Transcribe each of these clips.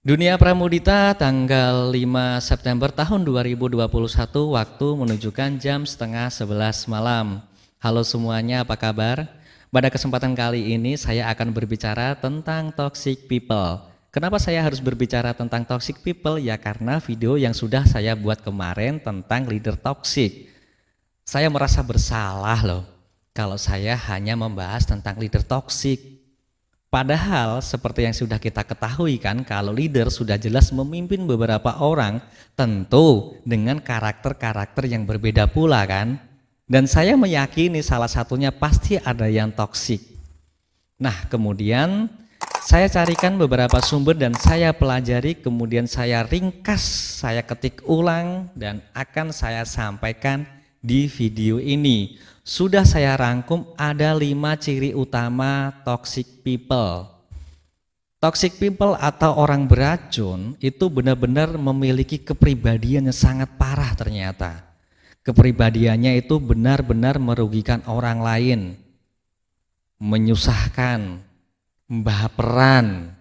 Dunia Pramudita tanggal 5 September tahun 2021 waktu menunjukkan jam setengah 11 malam. Halo semuanya, apa kabar? Pada kesempatan kali ini saya akan berbicara tentang toxic people. Kenapa saya harus berbicara tentang toxic people? Ya karena video yang sudah saya buat kemarin tentang leader toxic. Saya merasa bersalah loh kalau saya hanya membahas tentang leader toxic. Padahal seperti yang sudah kita ketahui kan, kalau leader sudah jelas memimpin beberapa orang, tentu dengan karakter-karakter yang berbeda pula kan. Dan saya meyakini salah satunya pasti ada yang toksik. Nah kemudian saya carikan beberapa sumber dan saya pelajari, kemudian saya ringkas, saya ketik ulang dan akan saya sampaikan di video ini. Sudah saya rangkum ada 5 ciri utama toxic people. Toxic people atau orang beracun itu benar-benar memiliki kepribadian yang sangat parah ternyata. Kepribadiannya itu benar-benar merugikan orang lain, menyusahkan, baperan,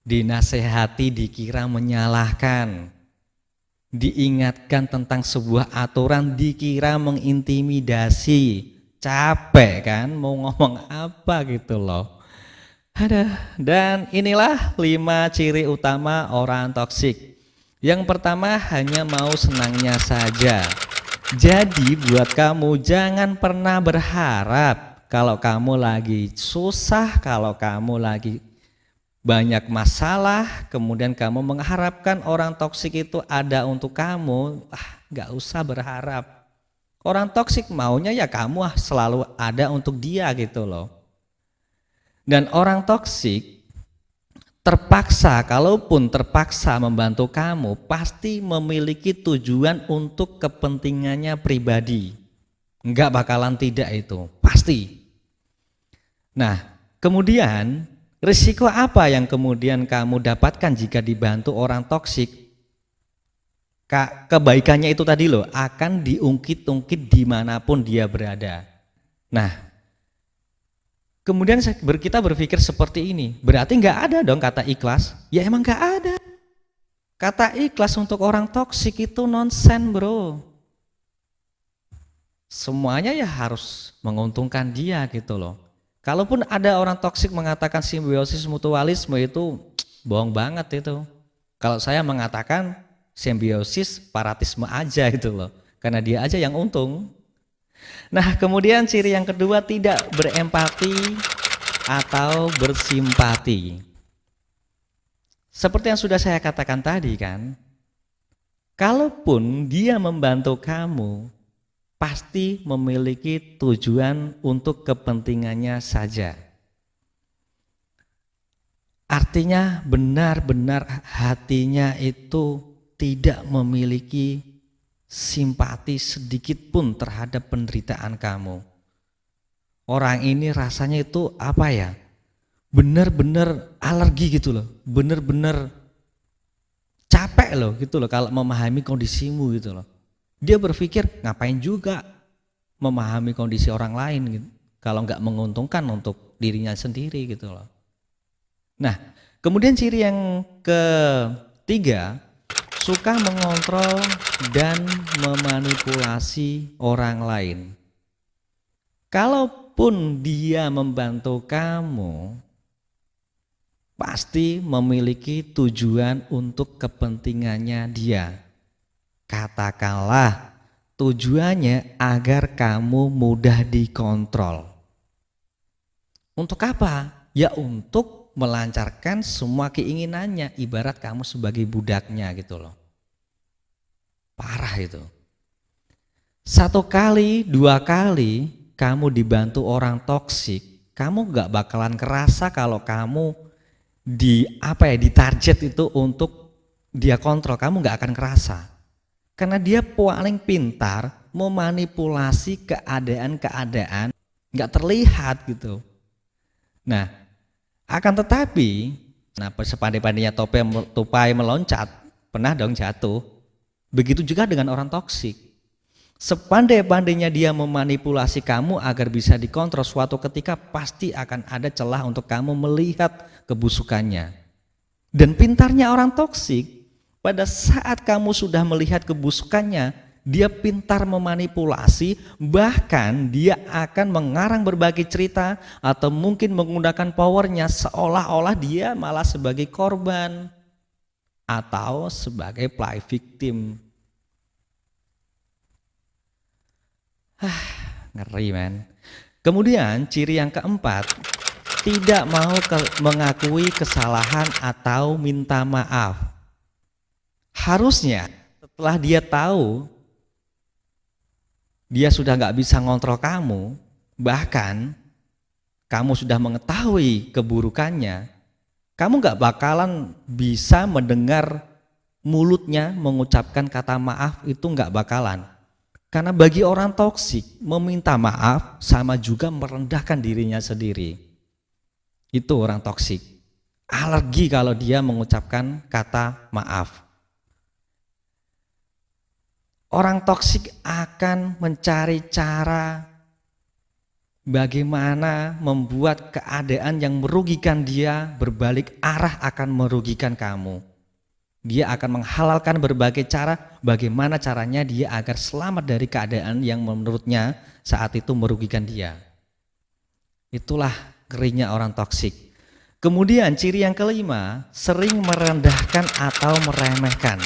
dinasehati dikira menyalahkan, diingatkan tentang sebuah aturan dikira mengintimidasi. Capek kan mau ngomong apa gitu loh. Dan inilah 5 ciri utama orang toksik. Yang pertama, hanya mau senangnya saja. Jadi buat kamu jangan pernah berharap kalau kamu lagi susah, kalau kamu lagi banyak masalah, kemudian kamu mengharapkan orang toksik itu ada untuk kamu, nggak usah berharap. Orang toksik maunya ya kamu selalu ada untuk dia gitu loh. Dan orang toksik terpaksa, kalaupun terpaksa membantu kamu, pasti memiliki tujuan untuk kepentingannya pribadi. Nggak bakalan tidak itu, pasti. Nah, kemudian risiko apa yang kemudian kamu dapatkan jika dibantu orang toksik? Kebaikannya itu tadi loh, akan diungkit-ungkit dimanapun dia berada. Nah, kemudian kita berpikir seperti ini, berarti nggak ada dong kata ikhlas? Ya emang nggak ada. Kata ikhlas untuk orang toksik itu nonsen bro. Semuanya ya harus menguntungkan dia gitu loh. Kalaupun ada orang toksik mengatakan simbiosis mutualisme itu bohong banget itu. Kalau saya mengatakan simbiosis paratisme aja gitu loh. Karena dia aja yang untung. Nah kemudian ciri yang kedua, tidak berempati atau bersimpati. Seperti yang sudah saya katakan tadi kan. Kalaupun dia membantu kamu, pasti memiliki tujuan untuk kepentingannya saja. Artinya benar-benar hatinya itu tidak memiliki simpati sedikit pun terhadap penderitaan kamu. Orang ini rasanya itu apa ya? Benar-benar alergi gitu loh, benar-benar capek loh gitu loh kalau memahami kondisimu gitu loh. Dia berpikir ngapain juga memahami kondisi orang lain gitu, kalau nggak menguntungkan untuk dirinya sendiri gitu loh. Nah kemudian ciri yang ketiga, suka mengontrol dan memanipulasi orang lain. Kalaupun dia membantu kamu, pasti memiliki tujuan untuk kepentingannya dia. Katakanlah tujuannya agar kamu mudah dikontrol. Untuk apa? Ya untuk melancarkan semua keinginannya, ibarat kamu sebagai budaknya gitu loh. Parah itu. 1 kali, 2 kali kamu dibantu orang toksik, kamu gak bakalan kerasa kalau kamu ditarget itu untuk dia kontrol, kamu gak akan kerasa. Karena dia paling pintar memanipulasi keadaan-keadaan nggak terlihat gitu. Nah, akan tetapi, sepandai-pandainya tupai meloncat, pernah dong jatuh. Begitu juga dengan orang toksik. Sepandai-pandainya dia memanipulasi kamu agar bisa dikontrol, suatu ketika pasti akan ada celah untuk kamu melihat kebusukannya. Dan pintarnya orang toksik, pada saat kamu sudah melihat kebusukannya, dia pintar memanipulasi, bahkan dia akan mengarang berbagai cerita atau mungkin menggunakan powernya seolah-olah dia malah sebagai korban atau sebagai play victim. Ngeri men. Kemudian ciri yang keempat, tidak mau mengakui kesalahan atau minta maaf. Harusnya setelah dia tahu dia sudah nggak bisa ngontrol kamu, bahkan kamu sudah mengetahui keburukannya, kamu nggak bakalan bisa mendengar mulutnya mengucapkan kata maaf, itu nggak bakalan. Karena bagi orang toksik, meminta maaf sama juga merendahkan dirinya sendiri. Itu orang toksik. Alergi kalau dia mengucapkan kata maaf. Orang toksik akan mencari cara bagaimana membuat keadaan yang merugikan dia berbalik arah akan merugikan kamu. Dia akan menghalalkan berbagai cara bagaimana caranya dia agar selamat dari keadaan yang menurutnya saat itu merugikan dia. Itulah ngerinya orang toksik. Kemudian ciri yang kelima, sering merendahkan atau meremehkan.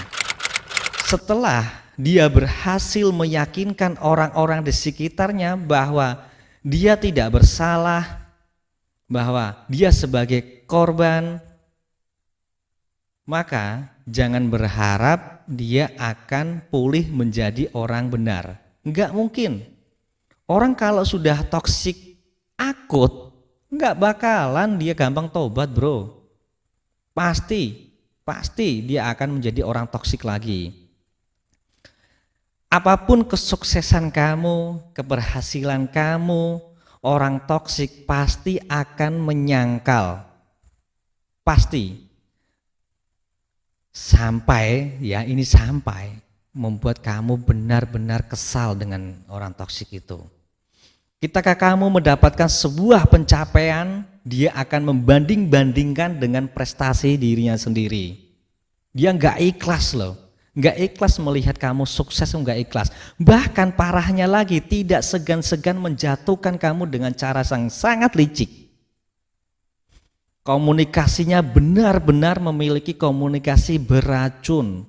Setelah dia berhasil meyakinkan orang-orang di sekitarnya bahwa dia tidak bersalah, bahwa dia sebagai korban, maka jangan berharap dia akan pulih menjadi orang benar. Enggak mungkin. Orang kalau sudah toksik akut, enggak bakalan dia gampang tobat bro. Pasti dia akan menjadi orang toksik lagi. Apapun kesuksesan kamu, keberhasilan kamu, orang toksik pasti akan menyangkal. Pasti. Sampai membuat kamu benar-benar kesal dengan orang toksik itu. Ketika kamu mendapatkan sebuah pencapaian, dia akan membanding-bandingkan dengan prestasi dirinya sendiri. Dia nggak ikhlas loh, nggak ikhlas melihat kamu sukses, nggak ikhlas. Bahkan parahnya lagi, tidak segan-segan menjatuhkan kamu dengan cara yang sangat licik. Komunikasinya benar-benar memiliki komunikasi beracun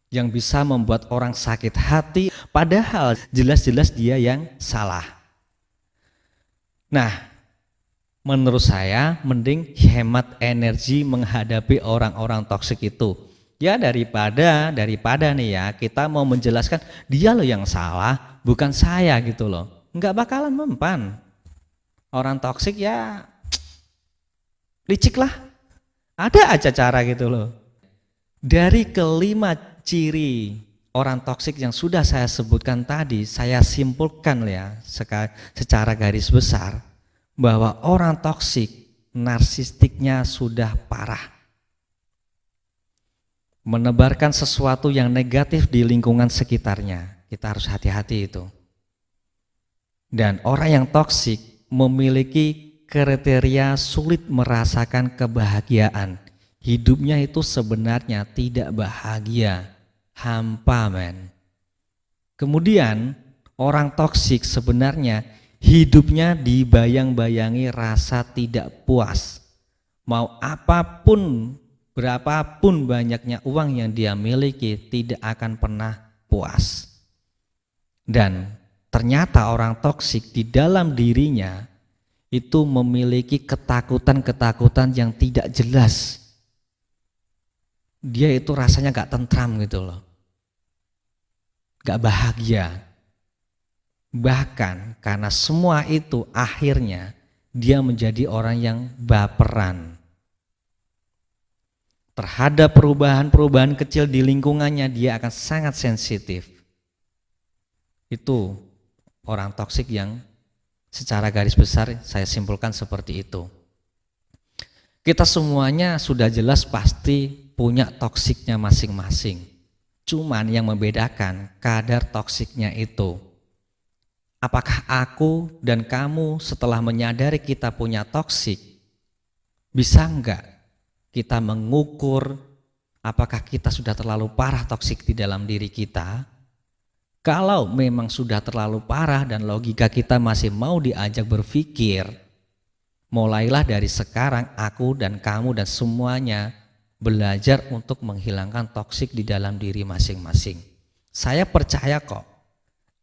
yang bisa membuat orang sakit hati, padahal jelas-jelas dia yang salah. Nah, menurut saya mending hemat energi menghadapi orang-orang toksik itu. Ya daripada nih ya kita mau menjelaskan dia loh yang salah, bukan saya gitu loh. Enggak bakalan mempan. Orang toksik ya licik lah, ada aja cara gitu loh. Dari kelima ciri orang toksik yang sudah saya sebutkan tadi, saya simpulkan ya secara garis besar bahwa orang toksik narsistiknya sudah parah, menebarkan sesuatu yang negatif di lingkungan sekitarnya. Kita harus hati-hati itu. Dan orang yang toksik memiliki kriteria sulit merasakan kebahagiaan. Hidupnya itu sebenarnya tidak bahagia, hampa men. Kemudian orang toksik sebenarnya hidupnya dibayang-bayangi rasa tidak puas. Mau apapun, berapapun banyaknya uang yang dia miliki, tidak akan pernah puas. Dan ternyata orang toksik di dalam dirinya itu memiliki ketakutan-ketakutan yang tidak jelas. Dia itu rasanya gak tentram gitu loh, gak bahagia. Bahkan karena semua itu akhirnya dia menjadi orang yang baperan. Terhadap perubahan-perubahan kecil di lingkungannya dia akan sangat sensitif. Itu orang toksik yang secara garis besar saya simpulkan seperti itu. Kita semuanya sudah jelas pasti punya toksiknya masing-masing. Cuman yang membedakan kadar toksiknya itu. Apakah aku dan kamu setelah menyadari kita punya toksik, bisa enggak kita mengukur apakah kita sudah terlalu parah toksik di dalam diri kita. Kalau memang sudah terlalu parah dan logika kita masih mau diajak berpikir, mulailah dari sekarang aku dan kamu dan semuanya belajar untuk menghilangkan toksik di dalam diri masing-masing. Saya percaya kok,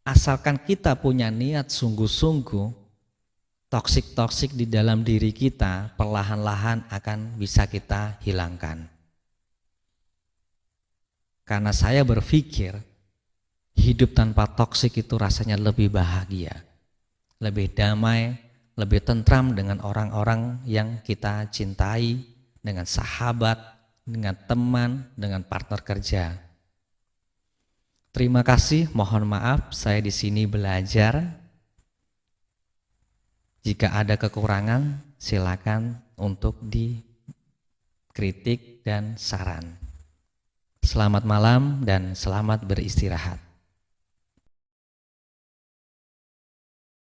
asalkan kita punya niat sungguh-sungguh, toksik-toksik di dalam diri kita perlahan-lahan akan bisa kita hilangkan. Karena saya berpikir hidup tanpa toksik itu rasanya lebih bahagia, lebih damai, lebih tentram dengan orang-orang yang kita cintai, dengan sahabat, dengan teman, dengan partner kerja. Terima kasih, mohon maaf saya di sini belajar. Jika ada kekurangan, silakan untuk dikritik dan saran. Selamat malam dan selamat beristirahat.